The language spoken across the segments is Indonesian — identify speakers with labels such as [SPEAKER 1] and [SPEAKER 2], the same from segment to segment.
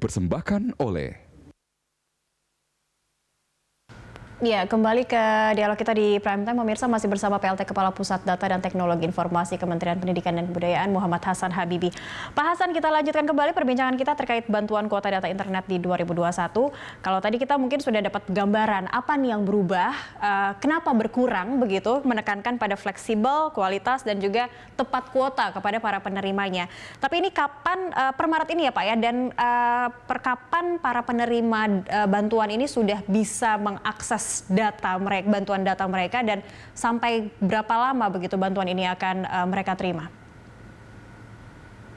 [SPEAKER 1] dipersembahkan oleh
[SPEAKER 2] Ya, kembali ke dialog kita di Prime Time. Pemirsa masih bersama PLT Kepala Pusat Data dan Teknologi Informasi Kementerian Pendidikan dan Kebudayaan Muhammad Hasan Habibi. Pak Hasan, kita lanjutkan kembali perbincangan kita terkait bantuan kuota data internet di 2021. Kalau tadi kita mungkin sudah dapat gambaran apa nih yang berubah, kenapa berkurang begitu, menekankan pada fleksibel, kualitas dan juga tepat kuota kepada para penerimanya. Tapi ini kapan, per Maret ini ya Pak ya, dan per kapan para penerima bantuan ini sudah bisa mengakses data mereka, bantuan data mereka, dan sampai berapa lama begitu bantuan ini akan mereka terima?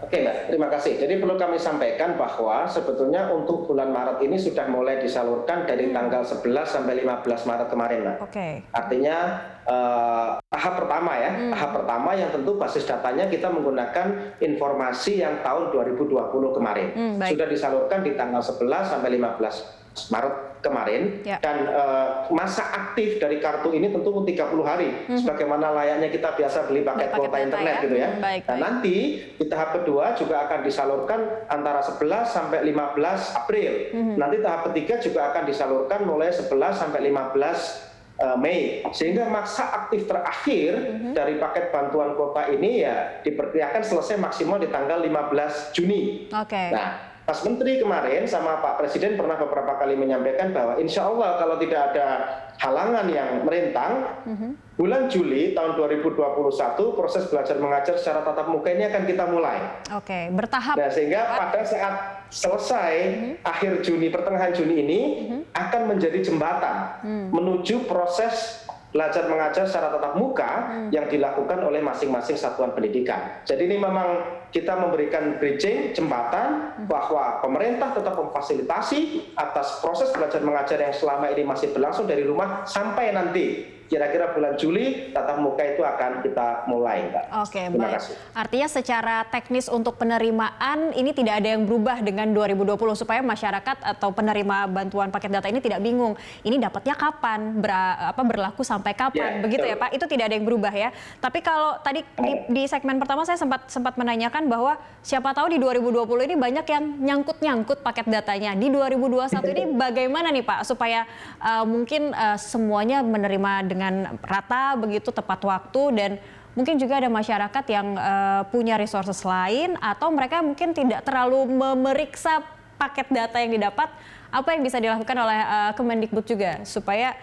[SPEAKER 3] Oke Mbak, terima kasih. Jadi perlu kami sampaikan bahwa sebetulnya untuk bulan Maret ini sudah mulai disalurkan dari tanggal 11 sampai 15 Maret kemarin Mbak. Artinya tahap pertama ya, tahap pertama yang tentu basis datanya kita menggunakan informasi yang tahun 2020 kemarin. Sudah disalurkan di tanggal 11 sampai 15 Maret kemarin, dan masa aktif dari kartu ini tentu 30 hari, sebagaimana layaknya kita biasa beli paket kuota internet gitu ya. Dan nanti di tahap kedua juga akan disalurkan antara 11 sampai 15 April. Nanti tahap ketiga juga akan disalurkan mulai 11 sampai 15 Mei, sehingga masa aktif terakhir dari paket bantuan kuota ini ya diperkirakan selesai maksimal di tanggal 15 Juni. Nah, Mas Menteri kemarin sama Pak Presiden pernah beberapa kali menyampaikan bahwa insya Allah kalau tidak ada halangan yang merintang, bulan Juli tahun 2021 proses belajar mengajar secara tatap muka ini akan kita mulai.
[SPEAKER 2] Bertahap.
[SPEAKER 3] Nah, sehingga pada saat selesai akhir Juni, pertengahan Juni ini akan menjadi jembatan menuju proses belajar mengajar secara tatap muka yang dilakukan oleh masing-masing satuan pendidikan. Jadi ini memang kita memberikan bridging, jembatan, bahwa pemerintah tetap memfasilitasi atas proses belajar mengajar yang selama ini masih berlangsung dari rumah sampai nanti kira-kira bulan Juli tatap muka itu akan kita mulai, Mbak.
[SPEAKER 2] Terima kasih. Artinya secara teknis untuk penerimaan ini tidak ada yang berubah dengan 2020 supaya masyarakat atau penerima bantuan paket data ini tidak bingung. Ini dapatnya kapan, berlaku sampai kapan, begitu ya Pak? Itu tidak ada yang berubah ya. Tapi kalau tadi di segmen pertama saya sempat menanyakan bahwa siapa tahu di 2020 ini banyak yang nyangkut paket datanya. Di 2021 ini bagaimana nih Pak supaya mungkin semuanya menerima dengan rata begitu, tepat waktu, dan mungkin juga ada masyarakat yang punya resources lain atau mereka mungkin tidak terlalu memeriksa paket data yang didapat. Apa yang bisa dilakukan oleh Kemendikbud juga supaya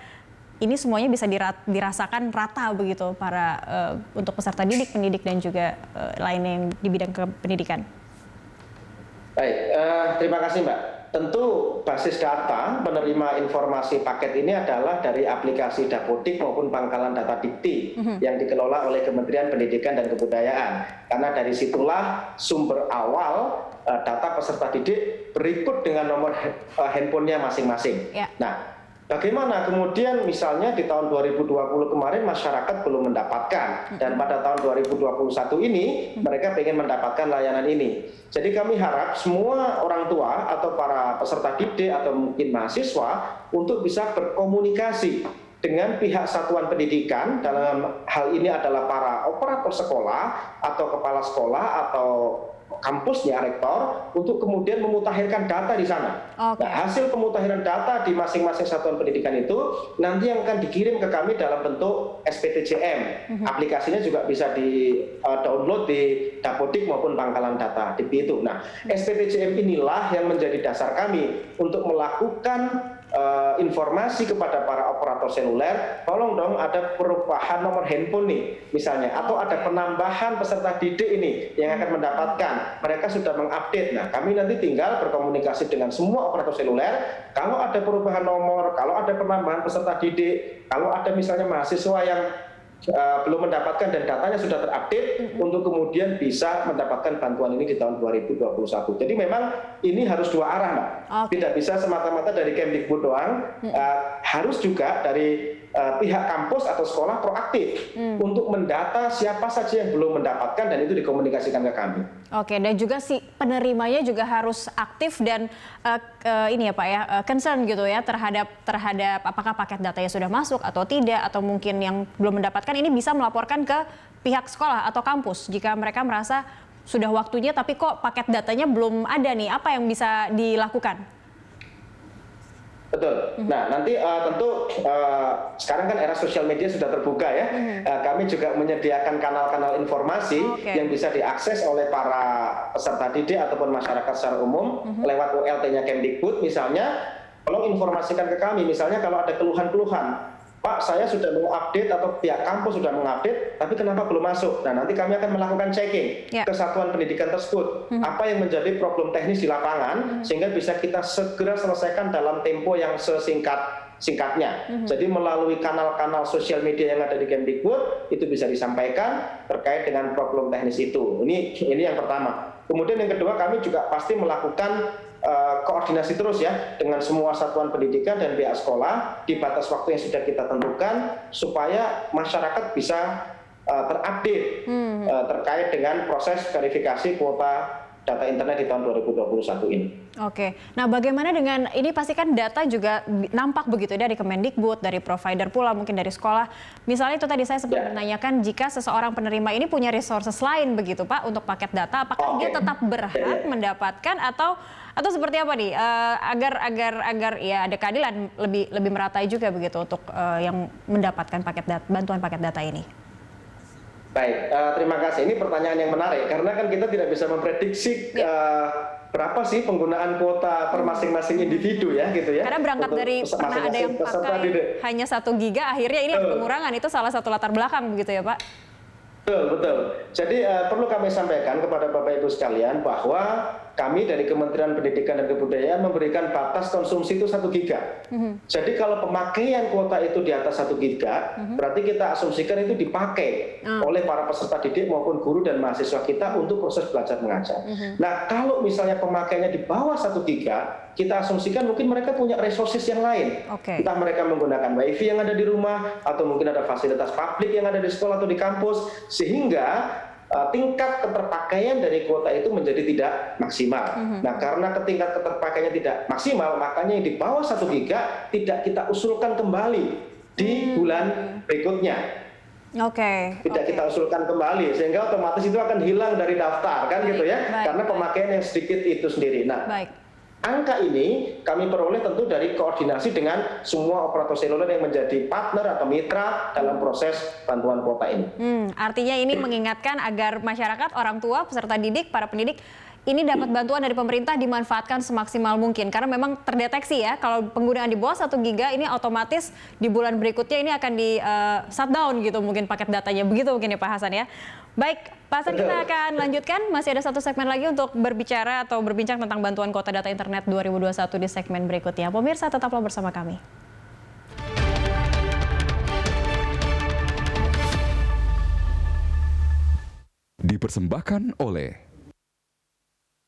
[SPEAKER 2] ini semuanya bisa dirasakan rata begitu para untuk peserta didik, pendidik dan juga lainnya yang di bidang pendidikan.
[SPEAKER 3] Baik, terima kasih Mbak. Tentu basis data penerima informasi paket ini adalah dari aplikasi Dapodik maupun pangkalan data Dikti yang dikelola oleh Kementerian Pendidikan dan Kebudayaan. Karena dari situlah sumber awal data peserta didik berikut dengan nomor handphonenya masing-masing. Nah, bagaimana kemudian misalnya di tahun 2020 kemarin masyarakat belum mendapatkan, dan pada tahun 2021 ini mereka ingin mendapatkan layanan ini. Jadi kami harap semua orang tua atau para peserta didik atau mungkin mahasiswa untuk bisa berkomunikasi dengan pihak satuan pendidikan, dalam hal ini adalah para operator sekolah atau kepala sekolah atau kampusnya, rektor, untuk kemudian memutakhirkan data di sana. Nah, hasil pemutahiran data di masing-masing satuan pendidikan itu nanti yang akan dikirim ke kami dalam bentuk SPTJM. Aplikasinya juga bisa di-download di Dapodik maupun pangkalan data Dikti itu. Nah, SPTJM inilah yang menjadi dasar kami untuk melakukan informasi kepada para operator seluler, tolong dong ada perubahan nomor handphone nih misalnya, atau ada penambahan peserta didik ini yang akan mendapatkan, mereka sudah mengupdate. Nah, kami nanti tinggal berkomunikasi dengan semua operator seluler, kalau ada perubahan nomor, kalau ada penambahan peserta didik, kalau ada misalnya mahasiswa yang belum mendapatkan dan datanya sudah terupdate, untuk kemudian bisa mendapatkan bantuan ini di tahun 2021. Jadi memang ini harus dua arah, Mbak. Tidak bisa semata-mata dari Kemdikbud doang, harus juga dari pihak kampus atau sekolah proaktif untuk mendata siapa saja yang belum mendapatkan dan itu dikomunikasikan ke kami.
[SPEAKER 2] Dan juga si penerimanya juga harus aktif dan ini ya Pak ya, concern gitu ya terhadap apakah paket datanya sudah masuk atau tidak, atau mungkin yang belum mendapatkan ini bisa melaporkan ke pihak sekolah atau kampus jika mereka merasa sudah waktunya tapi kok paket datanya belum ada nih, apa yang bisa dilakukan?
[SPEAKER 3] Betul. Nah, nanti tentu sekarang kan era sosial media sudah terbuka ya. Kami juga menyediakan kanal-kanal informasi yang bisa diakses oleh para peserta didik ataupun masyarakat secara umum lewat ULT-nya Kemdikbud misalnya. Tolong informasikan ke kami, misalnya kalau ada keluhan-keluhan, Pak, saya sudah mengupdate atau pihak kampus sudah mengupdate, tapi kenapa belum masuk? Nah, nanti kami akan melakukan checking ke satuan pendidikan tersebut. Apa yang menjadi problem teknis di lapangan, sehingga bisa kita segera selesaikan dalam tempo yang singkatnya. Jadi melalui kanal-kanal sosial media yang ada di Kemdikbud, itu bisa disampaikan terkait dengan problem teknis itu. Ini yang pertama. Kemudian yang kedua, kami juga pasti melakukan koordinasi terus ya dengan semua satuan pendidikan dan pihak sekolah di batas waktu yang sudah kita tentukan supaya masyarakat bisa terupdate terkait dengan proses verifikasi kuota data internet di tahun 2021 ini.
[SPEAKER 2] Oke, nah bagaimana dengan ini, pastikan data juga nampak begitu dari Kemendikbud, dari provider pula, mungkin dari sekolah. Misalnya itu tadi saya sempat menanyakan, jika seseorang penerima ini punya resources lain begitu Pak untuk paket data, apakah dia tetap berhak mendapatkan atau seperti apa nih, agar ya ada keadilan lebih meratai juga begitu untuk yang mendapatkan bantuan paket data ini?
[SPEAKER 3] Baik, terima kasih. Ini pertanyaan yang menarik karena kan kita tidak bisa memprediksi berapa sih penggunaan kuota per masing-masing individu ya gitu ya.
[SPEAKER 2] Karena berangkat dari pernah ada yang pakai hanya 1 giga, akhirnya ini ada pengurangan, itu salah satu latar belakang begitu ya Pak?
[SPEAKER 3] Betul. Jadi perlu kami sampaikan kepada Bapak Ibu sekalian bahwa kami dari Kementerian Pendidikan dan Kebudayaan memberikan batas konsumsi itu 1 giga. Jadi kalau pemakaian kuota itu di atas 1 giga, berarti kita asumsikan itu dipakai oleh para peserta didik maupun guru dan mahasiswa kita untuk proses belajar mengajar. Nah, kalau misalnya pemakaiannya di bawah 1 giga, kita asumsikan mungkin mereka punya resources yang lain. Entah mereka menggunakan wifi yang ada di rumah, atau mungkin ada fasilitas publik yang ada di sekolah atau di kampus, sehingga tingkat keterpakaian dari kuota itu menjadi tidak maksimal. Nah, karena tingkat keterpakaiannya tidak maksimal, makanya yang di bawah 1 giga tidak kita usulkan kembali di bulan berikutnya. Tidak kita usulkan kembali, sehingga otomatis itu akan hilang dari daftar, kan gitu ya, karena pemakaian yang sedikit itu sendiri. Nah, angka ini kami peroleh tentu dari koordinasi dengan semua operator seluler yang menjadi partner atau mitra dalam proses bantuan kuota ini.
[SPEAKER 2] Artinya ini mengingatkan agar masyarakat, orang tua, peserta didik, para pendidik ini dapat bantuan dari pemerintah dimanfaatkan semaksimal mungkin. Karena memang terdeteksi ya, kalau penggunaan di bawah 1 giga ini otomatis di bulan berikutnya ini akan di shutdown gitu mungkin paket datanya. Begitu mungkin ya Pak Hasan ya. Baik, Pak Hasan, kita akan lanjutkan. Masih ada 1 segmen lagi untuk berbicara atau berbincang tentang bantuan kuota data internet 2021 di segmen berikutnya. Pemirsa, tetaplah bersama kami.
[SPEAKER 1] Dipersembahkan oleh